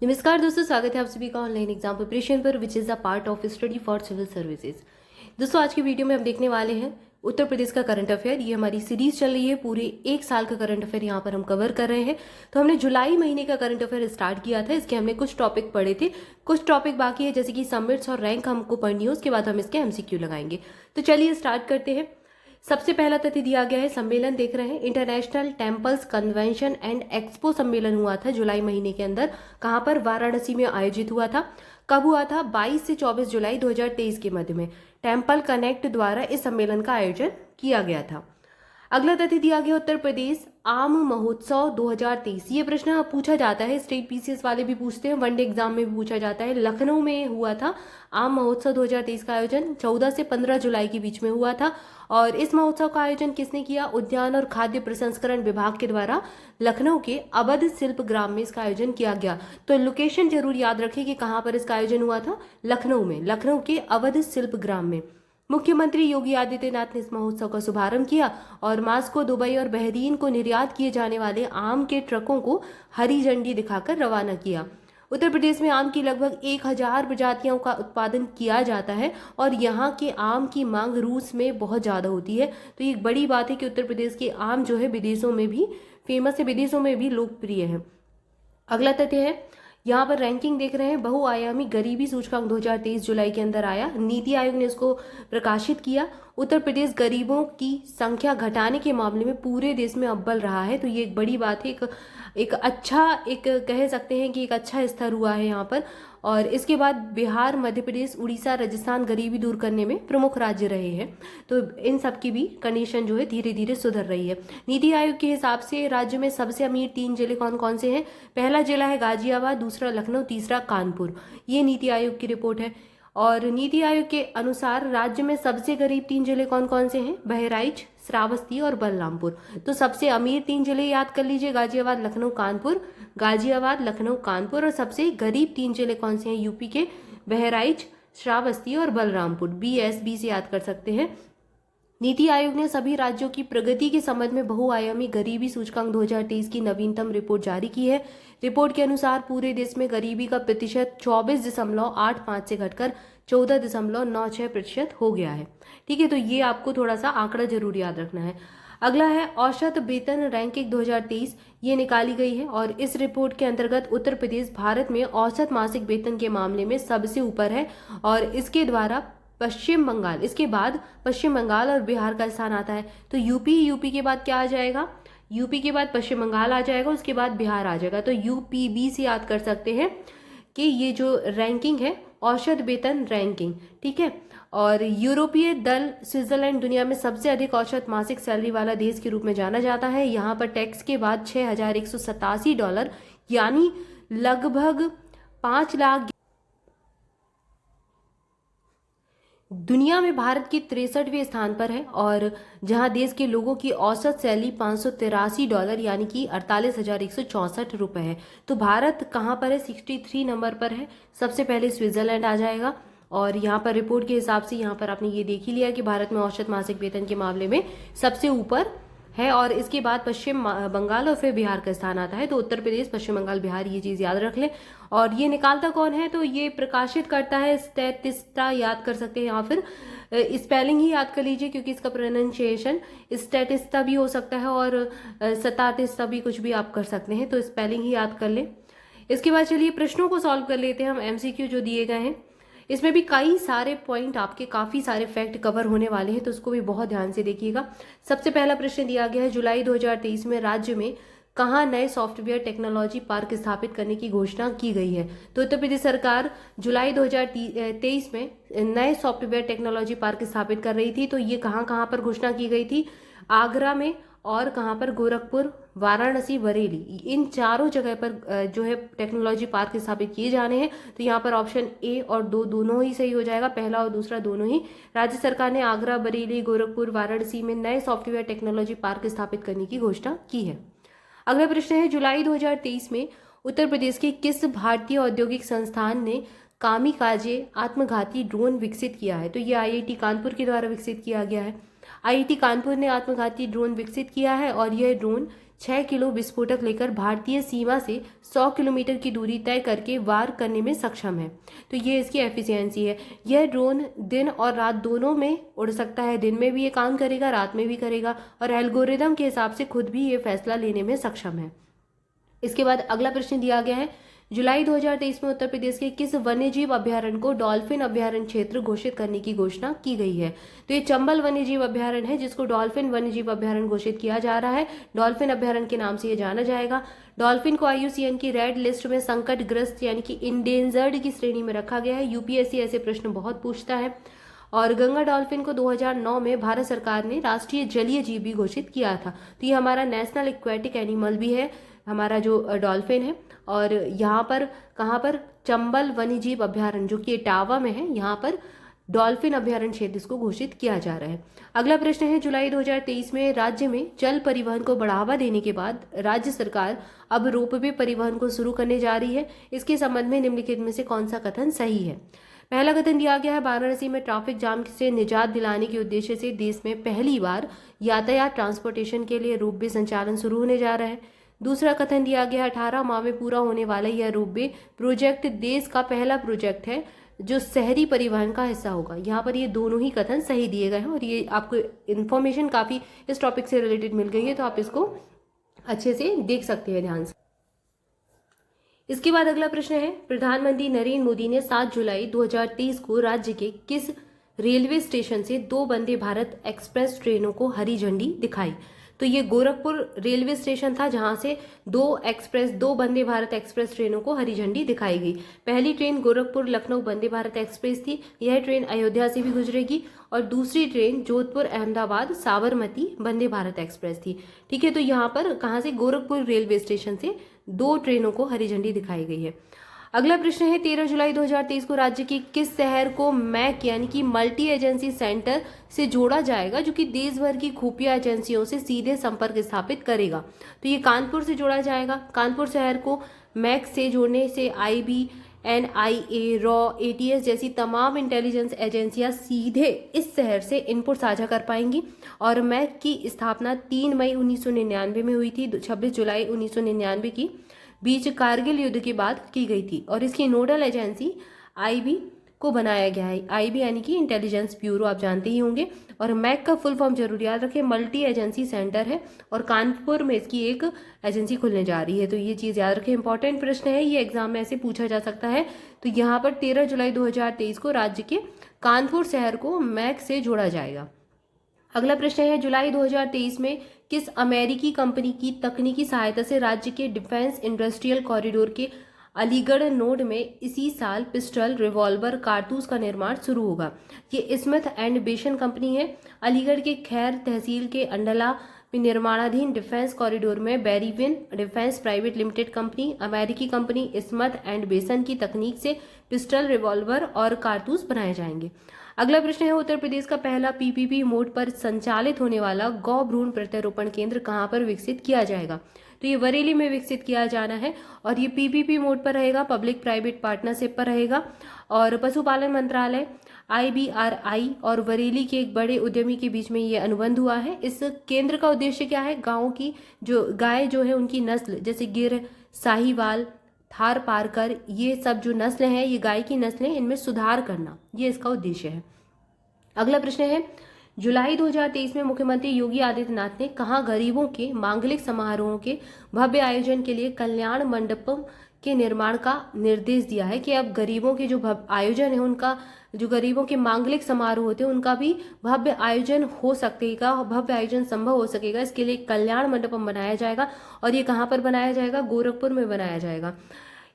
नमस्कार दोस्तों, स्वागत है आप सभी का ऑनलाइन एग्जाम प्रिपरेशन पर which is a part of study for civil services. दोस्तों, आज की वीडियो में हम देखने वाले हैं उत्तर प्रदेश का करंट अफेयर। ये हमारी सीरीज चल रही है, पूरे एक साल का करंट अफेयर यहाँ पर हम कवर कर रहे हैं। तो हमने जुलाई महीने का करंट अफेयर स्टार्ट किया था, इसके हमने कुछ टॉपिक पढ़े थे, कुछ टॉपिक बाकी है जैसे कि समिट्स और रैंक हमको पढ़नी है, उसके बाद हम इसके एमसीक्यू लगाएंगे। तो चलिए स्टार्ट करते हैं। सबसे पहला तथ्य दिया गया है, सम्मेलन देख रहे हैं, international temples convention and expo सम्मेलन हुआ था जुलाई महीने के अंदर। कहाँ पर? वाराणसी में आयोजित हुआ था। कब हुआ था? 22 से 24 जुलाई 2023 के मध्य में टेम्पल कनेक्ट द्वारा इस सम्मेलन का आयोजन किया गया था। अगला तथ्य दिया गया, उत्तर प्रदेश आम महोत्सव 2023। ये प्रश्न पूछा जाता है, स्टेट पीसीएस वाले भी पूछते हैं, वनडे एग्जाम में भी पूछा जाता है। लखनऊ में हुआ था आम महोत्सव 2023 का आयोजन, 14 से 15 जुलाई के बीच में हुआ था। और इस महोत्सव का आयोजन किसने किया? उद्यान और खाद्य प्रसंस्करण विभाग के द्वारा लखनऊ के अवध शिल्प ग्राम में इसका आयोजन किया गया। तो लोकेशन जरूर याद रखें कि कहाँ पर इसका आयोजन हुआ था। लखनऊ में, लखनऊ के अवध शिल्प ग्राम में। मुख्यमंत्री योगी आदित्यनाथ ने इस महोत्सव का शुभारंभ किया और मास्को, दुबई और बहरीन को निर्यात किए जाने वाले आम के ट्रकों को हरी झंडी दिखाकर रवाना किया। उत्तर प्रदेश में आम की लगभग 1000 प्रजातियों का उत्पादन किया जाता है और यहाँ के आम की मांग रूस में बहुत ज़्यादा होती है। तो ये एक बड़ी बात है कि उत्तर प्रदेश के आम जो है विदेशों में भी फेमस है, विदेशों में भी लोकप्रिय है। अगला तथ्य है, यहाँ पर रैंकिंग देख रहे हैं, बहुआयामी गरीबी सूचकांक 2023 जुलाई के अंदर आया। नीति आयोग ने इसको प्रकाशित किया। उत्तर प्रदेश गरीबों की संख्या घटाने के मामले में पूरे देश में अव्वल रहा है। तो ये एक बड़ी बात है, एक अच्छा, एक कह सकते हैं कि एक अच्छा स्तर हुआ है यहाँ पर। और इसके बाद बिहार, मध्य प्रदेश, उड़ीसा, राजस्थान गरीबी दूर करने में प्रमुख राज्य रहे हैं। तो इन सब की भी कंडीशन जो है धीरे धीरे सुधर रही है। नीति आयोग के हिसाब से राज्य में सबसे अमीर 3 जिले कौन कौन से हैं? पहला जिला है गाजियाबाद, दूसरा लखनऊ, तीसरा कानपुर। ये नीति आयोग की रिपोर्ट है। और नीति आयोग के अनुसार राज्य में सबसे गरीब 3 जिले कौन कौन से हैं? बहराइच, श्रावस्ती और बलरामपुर। तो सबसे अमीर 3 जिले याद कर लीजिए, गाजियाबाद, लखनऊ, कानपुर। गाजियाबाद, लखनऊ, कानपुर। और सबसे गरीब 3 जिले कौन से हैं यूपी के? बहराइच, श्रावस्ती और बलरामपुर। BSB से याद कर सकते हैं। नीति आयोग ने सभी राज्यों की प्रगति के संबंध में बहुआयामी गरीबी सूचकांक 2023 की नवीनतम रिपोर्ट जारी की है। रिपोर्ट के अनुसार पूरे देश में गरीबी का प्रतिशत 24.85 से घटकर 14.96% हो गया है। ठीक है, तो ये आपको थोड़ा सा आंकड़ा जरूर याद रखना है। अगला है औसत वेतन रैंकिंग 2023, ये निकाली गई है और इस रिपोर्ट के अंतर्गत उत्तर प्रदेश भारत में औसत मासिक वेतन के मामले में सबसे ऊपर है। और इसके द्वारा पश्चिम बंगाल, इसके बाद पश्चिम बंगाल और बिहार का स्थान आता है। तो यूपी के बाद क्या आ जाएगा? यूपी के बाद पश्चिम बंगाल आ जाएगा, उसके बाद बिहार आ जाएगा। तो UPB से याद कर सकते हैं कि ये जो रैंकिंग है औसत वेतन रैंकिंग, ठीक है। और यूरोपीय दल स्विट्जरलैंड दुनिया में सबसे अधिक औसत मासिक सैलरी वाला देश के रूप में जाना जाता है। यहाँ पर टैक्स के बाद $6187 यानी लगभग 5 लाख। दुनिया में भारत की 63वें स्थान पर है और जहां देश के लोगों की औसत सैलरी $583 यानी कि 48,164 रुपये है। तो भारत कहां पर है? 63 नंबर पर है। सबसे पहले स्विट्जरलैंड आ जाएगा। और यहाँ पर रिपोर्ट के हिसाब से यहाँ पर आपने ये देख ही लिया कि भारत में औसत मासिक वेतन के मामले में सबसे ऊपर है। और इसके बाद पश्चिम बंगाल और फिर बिहार का स्थान आता है। तो उत्तर प्रदेश, पश्चिम बंगाल, बिहार, ये चीज़ याद रख लें। और ये निकालता कौन है? तो ये प्रकाशित करता है स्टैटिस्टा, याद कर सकते हैं, या फिर स्पेलिंग ही याद कर लीजिए क्योंकि इसका प्रोनाउंसिएशन स्टैटिस्टा भी हो सकता है और सताटिस्टा भी, कुछ भी आप कर सकते हैं। तो स्पेलिंग ही याद कर लें। इसके बाद चलिए प्रश्नों को सॉल्व कर लेते हैं हम। MCQ जो दिए गए हैं इसमें भी कई सारे पॉइंट, आपके काफ़ी सारे फैक्ट कवर होने वाले हैं, तो उसको भी बहुत ध्यान से देखिएगा। सबसे पहला प्रश्न दिया गया है, जुलाई 2023 में राज्य में कहाँ नए सॉफ्टवेयर टेक्नोलॉजी पार्क स्थापित करने की घोषणा की गई है? तो उत्तर प्रदेश सरकार जुलाई 2023 में नए सॉफ्टवेयर टेक्नोलॉजी पार्क स्थापित कर रही थी। तो ये कहाँ कहाँ पर घोषणा की गई थी? आगरा में, और कहाँ पर? गोरखपुर, वाराणसी, बरेली, इन चारों जगह पर जो है टेक्नोलॉजी पार्क स्थापित किए जाने हैं। तो यहाँ पर ऑप्शन A और 2 दोनों ही सही हो जाएगा, पहला और दूसरा दोनों ही। राज्य सरकार ने आगरा, बरेली, गोरखपुर, वाराणसी में नए सॉफ्टवेयर टेक्नोलॉजी पार्क स्थापित करने की घोषणा की है। अगला प्रश्न है, जुलाई 2023 में उत्तर प्रदेश के किस भारतीय औद्योगिक संस्थान ने कामिकाजे आत्मघाती ड्रोन विकसित किया है? तो ये IIT कानपुर के द्वारा विकसित किया गया है। IIT कानपुर ने आत्मघाती ड्रोन विकसित किया है और यह ड्रोन 6 किलो विस्फोटक लेकर भारतीय सीमा से 100 किलोमीटर की दूरी तय करके वार करने में सक्षम है। तो ये इसकी एफिशिएंसी है। यह ड्रोन दिन और रात दोनों में उड़ सकता है, दिन में भी ये काम करेगा, रात में भी करेगा, और एल्गोरिदम के हिसाब से खुद भी ये फैसला लेने में सक्षम है। इसके बाद अगला प्रश्न दिया गया है, जुलाई 2023 में उत्तर प्रदेश के किस वन्यजीव अभ्यारण्य को डॉल्फिन अभ्यारण्य क्षेत्र घोषित करने की घोषणा की गई है? तो ये चंबल वन्यजीव अभ्यारण्य है जिसको डॉल्फिन वन्यजीव अभ्यारण्य घोषित किया जा रहा है। डॉल्फिन अभ्यारण्य के नाम से ये जाना जाएगा। डॉल्फिन को IUCN की रेड लिस्ट में संकटग्रस्त यानी कि इंडेंजर्ड की श्रेणी में रखा गया है। UPSC ऐसे प्रश्न बहुत पूछता है। और गंगा डॉल्फिन को 2009 में भारत सरकार ने राष्ट्रीय जलीय जीव भी घोषित किया था। तो ये हमारा नेशनल एक्वेटिक एनिमल भी है, हमारा जो डॉल्फिन है। और यहाँ पर कहाँ पर, चंबल वन्यजीव अभ्यारण्य जो कि इटावा में है, यहाँ पर डॉल्फिन अभ्यारण्य क्षेत्र इसको घोषित किया जा रहा है। अगला प्रश्न है, जुलाई 2023 में राज्य में जल परिवहन को बढ़ावा देने के बाद राज्य सरकार अब रोपवे परिवहन को शुरू करने जा रही है। इसके संबंध में निम्नलिखित में से कौन सा कथन सही है? पहला कथन दिया गया है, वाराणसी में ट्रैफिक जाम से निजात दिलाने के उद्देश्य से देश में पहली बार यातायात ट्रांसपोर्टेशन के लिए रोपवे संचालन शुरू होने जा रहा है। दूसरा कथन दिया गया, 18 माह में पूरा होने वाला यह रोपवे प्रोजेक्ट देश का पहला प्रोजेक्ट है जो शहरी परिवहन का हिस्सा होगा। यहाँ पर ये दोनों ही कथन सही दिए गए हैं और ये आपको इन्फॉर्मेशन काफ़ी इस टॉपिक से रिलेटेड मिल गई है, तो आप इसको अच्छे से देख सकते हैं ध्यान से। इसके बाद अगला प्रश्न है, प्रधानमंत्री नरेंद्र मोदी ने 7 जुलाई 2023 को राज्य के किस रेलवे स्टेशन से 2 वंदे भारत एक्सप्रेस ट्रेनों को हरी झंडी दिखाई? तो ये गोरखपुर रेलवे स्टेशन था जहां से 2 वंदे भारत एक्सप्रेस ट्रेनों को हरी झंडी दिखाई गई। पहली ट्रेन गोरखपुर लखनऊ वंदे भारत एक्सप्रेस थी। यह ट्रेन अयोध्या से भी गुजरेगी। और दूसरी ट्रेन जोधपुर अहमदाबाद साबरमती वंदे भारत एक्सप्रेस थी। ठीक है, तो यहाँ पर कहाँ से, गोरखपुर रेलवे स्टेशन से 2 ट्रेनों को हरी झंडी दिखाई गई है। अगला प्रश्न है, 13 जुलाई 2023 को राज्य के किस शहर को मैक यानी कि मल्टी एजेंसी सेंटर से जोड़ा जाएगा जो कि देश भर की खुफिया एजेंसियों से सीधे संपर्क स्थापित करेगा? तो ये कानपुर से जोड़ा जाएगा। कानपुर शहर को मैक से जोड़ने से IB, NIA, रॉ, ATS जैसी तमाम इंटेलिजेंस एजेंसियां सीधे इस शहर से इनपुट साझा कर पाएंगी। और मैक की स्थापना 3 मई 1999 में हुई थी। 26 जुलाई 1999 की बीच कारगिल युद्ध के बाद की गई थी। और इसकी नोडल एजेंसी IB को बनाया गया है। IB यानी कि इंटेलिजेंस ब्यूरो, आप जानते ही होंगे। और मैक का फुल फॉर्म जरूर याद रखें, मल्टी एजेंसी सेंटर है और कानपुर में इसकी एक एजेंसी खुलने जा रही है। तो ये चीज़ याद रखें, इंपॉर्टेंट प्रश्न है, ये एग्जाम में ऐसे पूछा जा सकता है। तो यहाँ पर 13 जुलाई 2023 को राज्य के कानपुर शहर को मैक से जोड़ा जाएगा। अगला प्रश्न है, जुलाई 2023 में किस अमेरिकी कंपनी की तकनीकी सहायता से राज्य के डिफेंस इंडस्ट्रियल कॉरिडोर के अलीगढ़ नोड में इसी साल पिस्टल, रिवॉल्वर, कारतूस का निर्माण शुरू होगा? ये स्मिथ एंड वेसन कंपनी है। अलीगढ़ के खैर तहसील के अंडला में निर्माणाधीन डिफेंस कॉरिडोर में बेरीविन डिफेंस प्राइवेट लिमिटेड कंपनी, अमेरिकी कंपनी स्मिथ एंड वेसन की तकनीक से पिस्टल, रिवॉल्वर और कारतूस बनाए जाएंगे। अगला प्रश्न है, उत्तर प्रदेश का पहला PPP मोड पर संचालित होने वाला गौ भ्रूण प्रत्यारोपण केंद्र कहाँ पर विकसित किया जाएगा? तो ये बरेली में विकसित किया जाना है और ये PPP मोड पर रहेगा, पब्लिक प्राइवेट पार्टनरशिप पर रहेगा। और पशुपालन मंत्रालय, IBRI और बरेली के एक बड़े उद्यमी के बीच में ये अनुबंध हुआ है। इस केंद्र का उद्देश्य क्या है? गाँव की जो गाय जो है उनकी नस्ल, जैसे गिर, साहीवाल, थार पारकर, ये सब जो नस्ल हैं, ये गाय की नस्लें, इनमें सुधार करना, ये इसका उद्देश्य है। अगला प्रश्न है, जुलाई 2023 में मुख्यमंत्री योगी आदित्यनाथ ने कहाँ गरीबों के मांगलिक समारोहों के भव्य आयोजन के लिए कल्याण मंडपम के निर्माण का निर्देश दिया है कि अब गरीबों के जो आयोजन है, उनका जो गरीबों के मांगलिक समारोह होते हैं उनका भी भव्य आयोजन हो सकेगा, भव्य आयोजन संभव हो सकेगा। इसके लिए कल्याण मंडपम बनाया जाएगा और ये कहाँ पर बनाया जाएगा? गोरखपुर में बनाया जाएगा।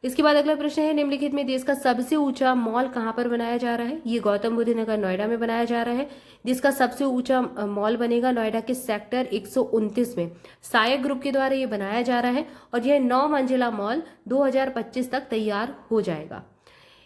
इसके बाद अगला प्रश्न है, निम्नलिखित में देश का सबसे ऊंचा मॉल कहाँ पर बनाया जा रहा है? ये गौतम बुद्ध नगर नोएडा में बनाया जा रहा है, जिसका सबसे ऊंचा मॉल बनेगा नोएडा के सेक्टर 129 में। सायक ग्रुप के द्वारा ये बनाया जा रहा है और यह 9 मंजिला मॉल 2025 तक तैयार हो जाएगा।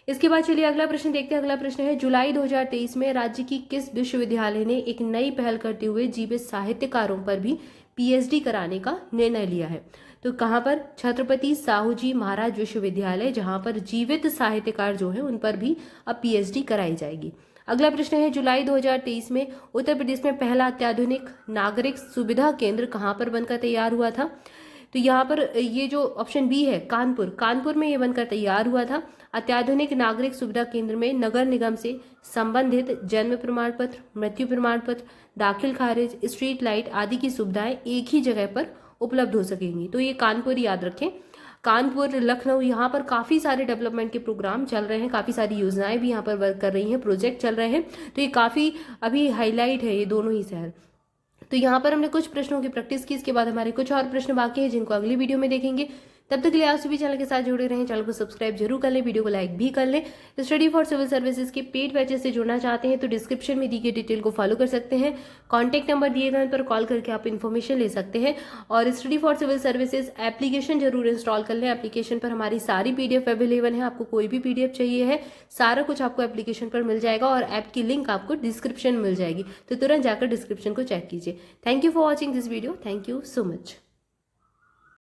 इसके बाद चलिए अगला प्रश्न देखते हैं। अगला प्रश्न है, जुलाई 2023 में राज्य की किस विश्वविद्यालय ने एक नई पहल करते हुए जीवित साहित्यकारों पर भी PhD कराने का निर्णय लिया है? तो कहाँ पर? छत्रपति साहू जी महाराज विश्वविद्यालय, जहाँ पर जीवित साहित्यकार जो है उन पर भी अब PhD कराई जाएगी। अगला प्रश्न है, जुलाई 2023 में उत्तर प्रदेश में पहला अत्याधुनिक नागरिक सुविधा केंद्र कहाँ पर बनकर तैयार हुआ था? तो यहाँ पर ये जो ऑप्शन बी है कानपुर, कानपुर में ये बनकर तैयार हुआ था। अत्याधुनिक नागरिक सुविधा केंद्र में नगर निगम से संबंधित जन्म प्रमाण पत्र, मृत्यु प्रमाण पत्र, दाखिल खारिज, स्ट्रीट लाइट आदि की सुविधाएं एक ही जगह पर उपलब्ध हो सकेंगी। तो ये कानपुर याद रखें। कानपुर, लखनऊ, यहाँ पर काफ़ी सारे डेवलपमेंट के प्रोग्राम चल रहे हैं, काफ़ी सारी योजनाएं भी यहाँ पर वर्क कर रही हैं, प्रोजेक्ट चल रहे हैं। तो ये काफ़ी अभी हाईलाइट है ये दोनों ही शहर। तो यहाँ पर हमने कुछ प्रश्नों की प्रैक्टिस की, इसके बाद हमारे कुछ और प्रश्न बाकी हैं जिनको अगली वीडियो में देखेंगे। तब तक के लिए आप सभी चैनल के साथ जुड़े रहें, चैनल को सब्सक्राइब जरूर कर लें, वीडियो को लाइक भी कर लें। स्टडी फॉर सिविल सर्विसेज के पेड बैचेस से जुड़ना चाहते हैं तो डिस्क्रिप्शन में दी गई डिटेल को फॉलो कर सकते हैं। कॉन्टैक्ट नंबर दिए गए पर कॉल करके आप इन्फॉर्मेशन ले सकते हैं। और study for civil services application जरूर इंस्टॉल कर लें। एप्लीकेशन पर हमारी सारी PDF अवेलेबल है, आपको कोई भी PDF चाहिए है सारा कुछ आपको एप्लीकेशन पर मिल जाएगा और ऐप की लिंक आपको डिस्क्रिप्शन में मिल जाएगी, तो तुरंत जाकर डिस्क्रिप्शन को चेक कीजिए। Thank you for watching this video, thank you so much.